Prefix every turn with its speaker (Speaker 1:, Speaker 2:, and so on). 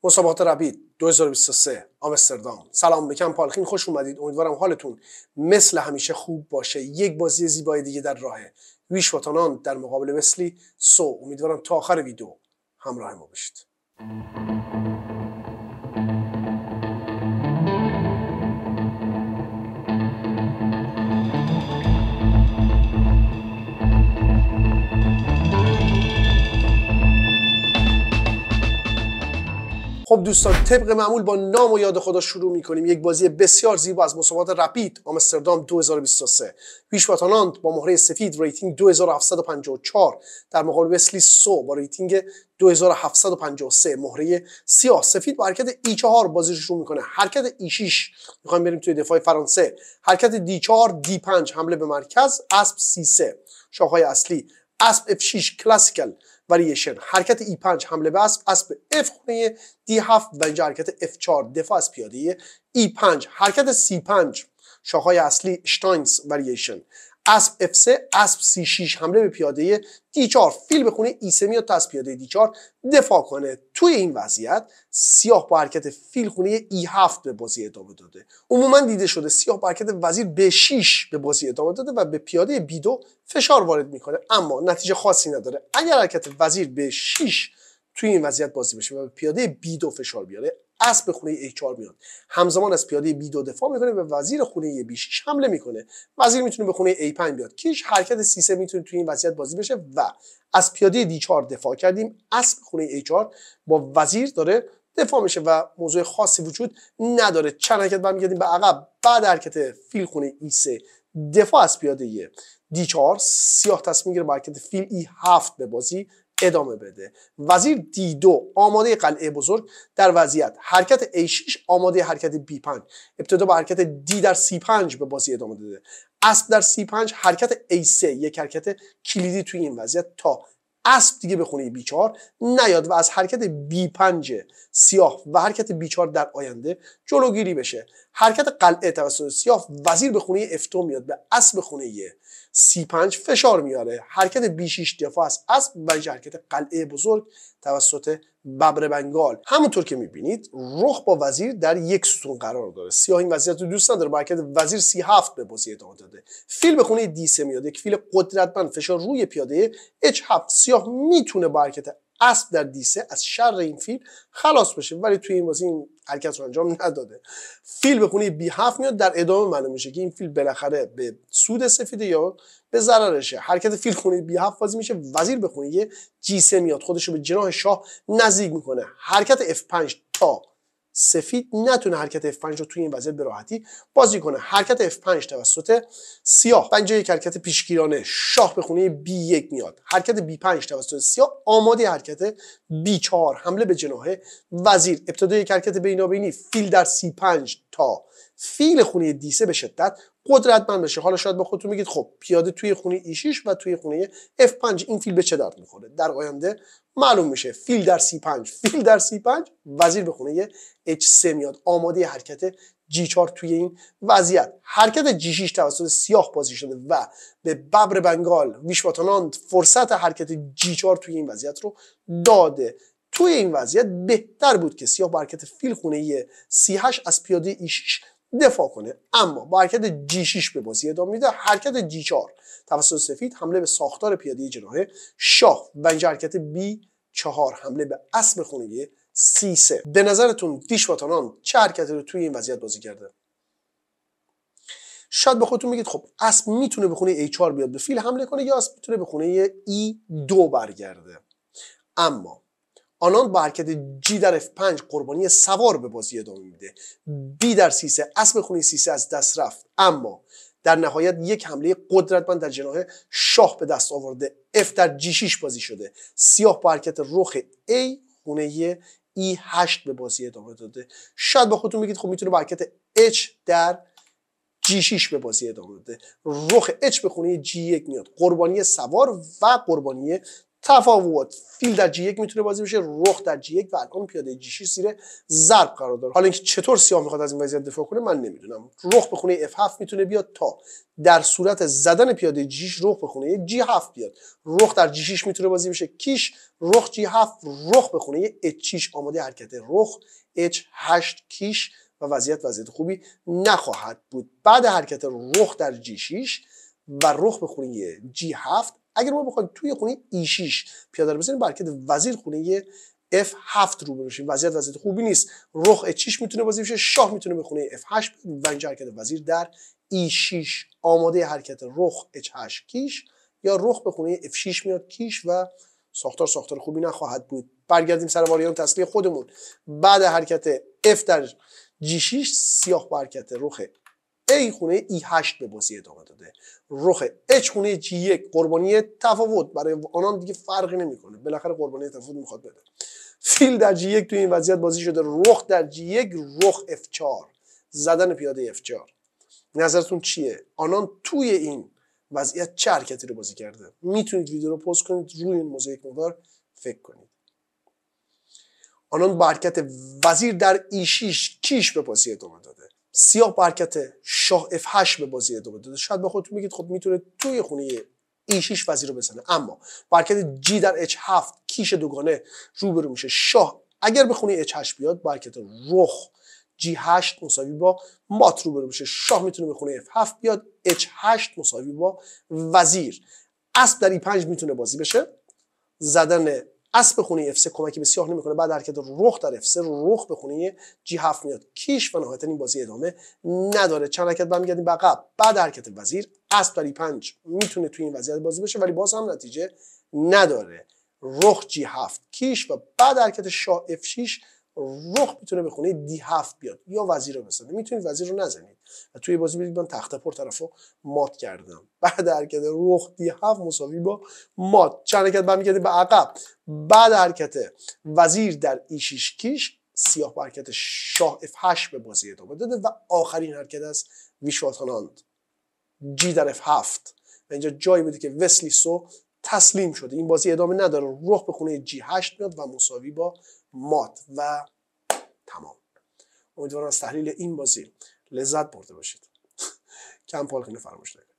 Speaker 1: مسابقات رپید 2023 آمستردام. سلام به کم پالخین، خوش اومدید. امیدوارم حالتون مثل همیشه خوب باشه. یک بازی زیبای دیگه در راهه. ویش واتانان در مقابل وسلی سو. امیدوارم تا آخر ویدیو همراه ما باشید. خب دوستان، طبق معمول با نام و یاد خدا شروع میکنیم. یک بازی بسیار زیبا از مسابقات رپید آمستردام 2023. ویش واتانان با مهره سفید ریتینگ 2754 در مقابل وسلی سو با ریتینگ 2753. مهره سیاه سفید با حرکت E4 بازی رو شروع میکنه. حرکت E6 میخوایم بریم توی دفاع فرانسه. حرکت D4 D5 حمله به مرکز. اسب C3 شاخهای اصلی. اسب F6 کلاسیکال واریشن. حرکت E5 حمله به اسب. اسب F خونه D7 و اینجا حرکت F4 دفاع از پیاده E5. حرکت C5 شاخهای اصلی شتاینز واریشن. اسب F3 اسب C6 حمله به پیاده D4. فیل به خونه E3 میاد تا از پیاده D4 دفاع کنه. توی این وضعیت سیاه با حرکت فیل خونه E7 به بازی ادامه داده. عموما دیده شده سیاه با حرکت وزیر B6 به بازی ادامه داده و به پیاده B2 فشار وارد میکنه، اما نتیجه خاصی نداره. اگر حرکت وزیر B6 توی این وضعیت بازی بشه و به پیاده B2 فشار بیاره، اسب به خونه A4 میاد، همزمان از پیاده B2 دفاع میکنه، به وزیر خونه B6 حمله میکنه. وزیر میتونه به خونه A5 بیاد. کیش حرکت C3 میتونه توی این وضعیت بازی بشه و از پیاده D4 دفاع کردیم. اسب خونه A4 با وزیر داره دفاع میشه و موضوع خاصی وجود نداره. چند حرکت برمیگردیم به عقب. بعد حرکت فیل خونه E3 دفاع از پیاده D4، سیاه تصمیم گیره با حرکت فیل E7 به بازی ادامه بده. وزیر D2 آماده قلعه بزرگ در وضعیت. حرکت A6 آماده حرکت B5. ابتدا با حرکت D در C5 به بازی ادامه داده. اسب در C5 حرکت A3 یک حرکت کلیدی توی این وضعیت تا اسب دیگه به خونه B4 نیاد و از حرکت B5 سیاه و حرکت B4 در آینده جلوگیری بشه. حرکت قلعه توسط سیاه، وزیر به خونه F2 میاد، به اسب خونه C5 فشار میاره. حرکت B6 دفاع از اسب و حرکت قلعه بزرگ توسط ببر بنگال. همونطور که میبینید رخ با وزیر در یک ستون قرار داره. سیاه این وضعیت رو دوست نداره، با حرکت وزیر C7 به بازی ادامه داده. فیل به خونه D3 میاد، یک فیل قدرتمند فشار روی پیاده H7. سیاه میتونه با حرکت اسب در D3 از شر این فیل خلاص بشه، ولی توی این بازی این حرکت رو انجام نداده. فیل به خونه B7 میاد. در ادامه معلوم میشه که این فیل بالاخره به سود سفیده یا به ضررشه. حرکت فیل خونه B7 بازی میشه. وزیر به خونه G3 میاد، خودش رو به جناح شاه نزدیک میکنه. حرکت F5 تا سفید نتونه حرکت F5 رو توی این وضعیت به راحتی بازی کنه. حرکت F5 توسط سیاه و اینجا یک حرکت پیشگیرانه. شاه به خونه B1 میاد. حرکت B5 توسط سیاه آماده حرکت B4 حمله به جناح وزیر. ابتدا یک حرکت بینابینی. فیل در C5 تا فیل خونه D3 به شدت قدرتمند بشه. حالا شاید با خودتون میگید خب پیاده توی خونه E6 و توی خونه F5 این فیل به چه درد میخوره؟ در آینده معلوم میشه. فیل در C5 فیل در C5 وزیر به خونه H3 میاد، آماده حرکت G4 توی این وضعیت. حرکت G6 توسط سیاه بازی شده و به ببر بنگال ویش واتانان فرصت حرکت G4 توی این وضعیت رو داده. توی این وضعیت بهتر بود که سیاه با حرکت فیل خونه C8 از پیاده E6 دفاع کنه، اما با حرکت G6 به بازی ادامه میده. حرکت G4 توسط سفید حمله به ساختار پیاده جناح شاه و اینجا حرکت B4 حمله به اسب خونه C3. به نظرتون ویش واتانان چه حرکتی رو توی این وضعیت بازی کرده؟ شاید به خودتون میگید خب اسب میتونه به خونه A4 بیاد به فیل حمله کنه، یا اسب میتونه به خونه E2 برگرده. اما آنان با حرکت G در F5 قربانی سوار به بازی ادامه میده. B در C3 اسب خونه C3 از دست رفت، اما در نهایت یک حمله قدرتمند در جناح شاه به دست آورده. F در G6 بازی شده. سیاه با حرکت رخ A خونه E8 به بازی ادامه داده. شاید با خودتون بگید خب میتونه با حرکت H در G6 به بازی ادامه داده. رخ H به خونه G1 میاد، قربانی سوار و قربانی تفاوت. فیل در G1 میتونه بازی بشه، رخ در G1 و الان پیاده G6 زیر ضرب قرار داره. حالا اینکه چطور سیاه میخواد از این وضعیت دفاع کنه من نمیدونم. رخ به خونه F7 میتونه بیاد تا در صورت زدن پیاده G6 رخ به خونه G7 بیاد. رخ در G6 میتونه بازی بشه، کیش رخ G7 رخ به خونه H6 آماده حرکت رخ H8 کیش و وضعیت خوبی نخواهد بود. بعد حرکت رخ در G6 و رخ به خونه G7 اگر ما بخوایم توی خونه E6 پیاده رو بزنیم با حرکت وزیر خونه F7 رو بشیم، وضعیت خوبی نیست. رخ H6 میتونه بازی بشه، شاه میتونه به خونه F8 و اینجا حرکت وزیر در E6 آماده حرکت رخ H8 کیش یا رخ به خونه F6 میاد کیش و ساختار خوبی نخواهد بود. برگردیم سر واریانت اصلی خودمون. بعد حرکت F در G6 سیاه با حرکت رخ A خونه E8 به بازی ادامه داده. رخ H خونه G1 قربانی تفاوت، برای آنان دیگه فرقی نمیکنه، بالاخره قربانی تفاوت میخواد بده. فیل در G1 توی این وضعیت بازی شده، رخ در G1 رخ F4 زدن پیاده F4. نظرتون چیه؟ آنان توی این وضعیت چه حرکتی رو بازی کرده؟ میتونید ویدیو رو پست کنید، روی این موضوع یک مقدار فکر کنید. آنان با حرکت وزیر در E6 کیش به بازی ادامه داده. سیاه با حرکت شاه F8 به بازی ادامه داده. شاید به خودتون بگید خب میتونه توی خونه E6 وزیر رو بزنه، اما با حرکت G در H7 کیش دوگانه روبرو میشه. شاه اگر به خونه H8 بیاد با حرکت رخ G8 مساوی با مات روبرو میشه. شاه میتونه به خونه F7 بیاد، H8 مساوی با وزیر. اسب در E5 میتونه بازی بشه، زدن اسب به خونه F3 کمکی به سیاه نمیکنه. بعد حرکت رخ در F3 رخ به خونه G7 میاد کیش و نهایتا این بازی ادامه نداره. چند حرکت برمیگردیم به عقب. بعد حرکت وزیر اسب در E5 میتونه توی این وضعیت بازی بشه ولی باز هم نتیجه نداره. رخ G7 کیش و بعد حرکت شاه F6 رخ میتونه به خونه D7 بیاد یا وزیر رو بزنه. میتونید وزیر رو نزنید و توی بازی برید من تخته پر طرفو مات کردم. بعد حرکت رخ D7 مساوی با مات. چند حرکت برمیگردیم به عقب. بعد حرکت وزیر در E6 کیش سیاه با حرکت شاه F8 به بازی ادامه داده و آخرین حرکت از ویشواتاناند G در F7 و اینجا جایی بوده که وسلیسو تسلیم شده. این بازی ادامه نداره. رخ به خونه G8 میاد و مساوی با مات و تمام. امیدوارم از تحلیل این بازی لذت برده باشید. کم پالخینه فراموش نکنید.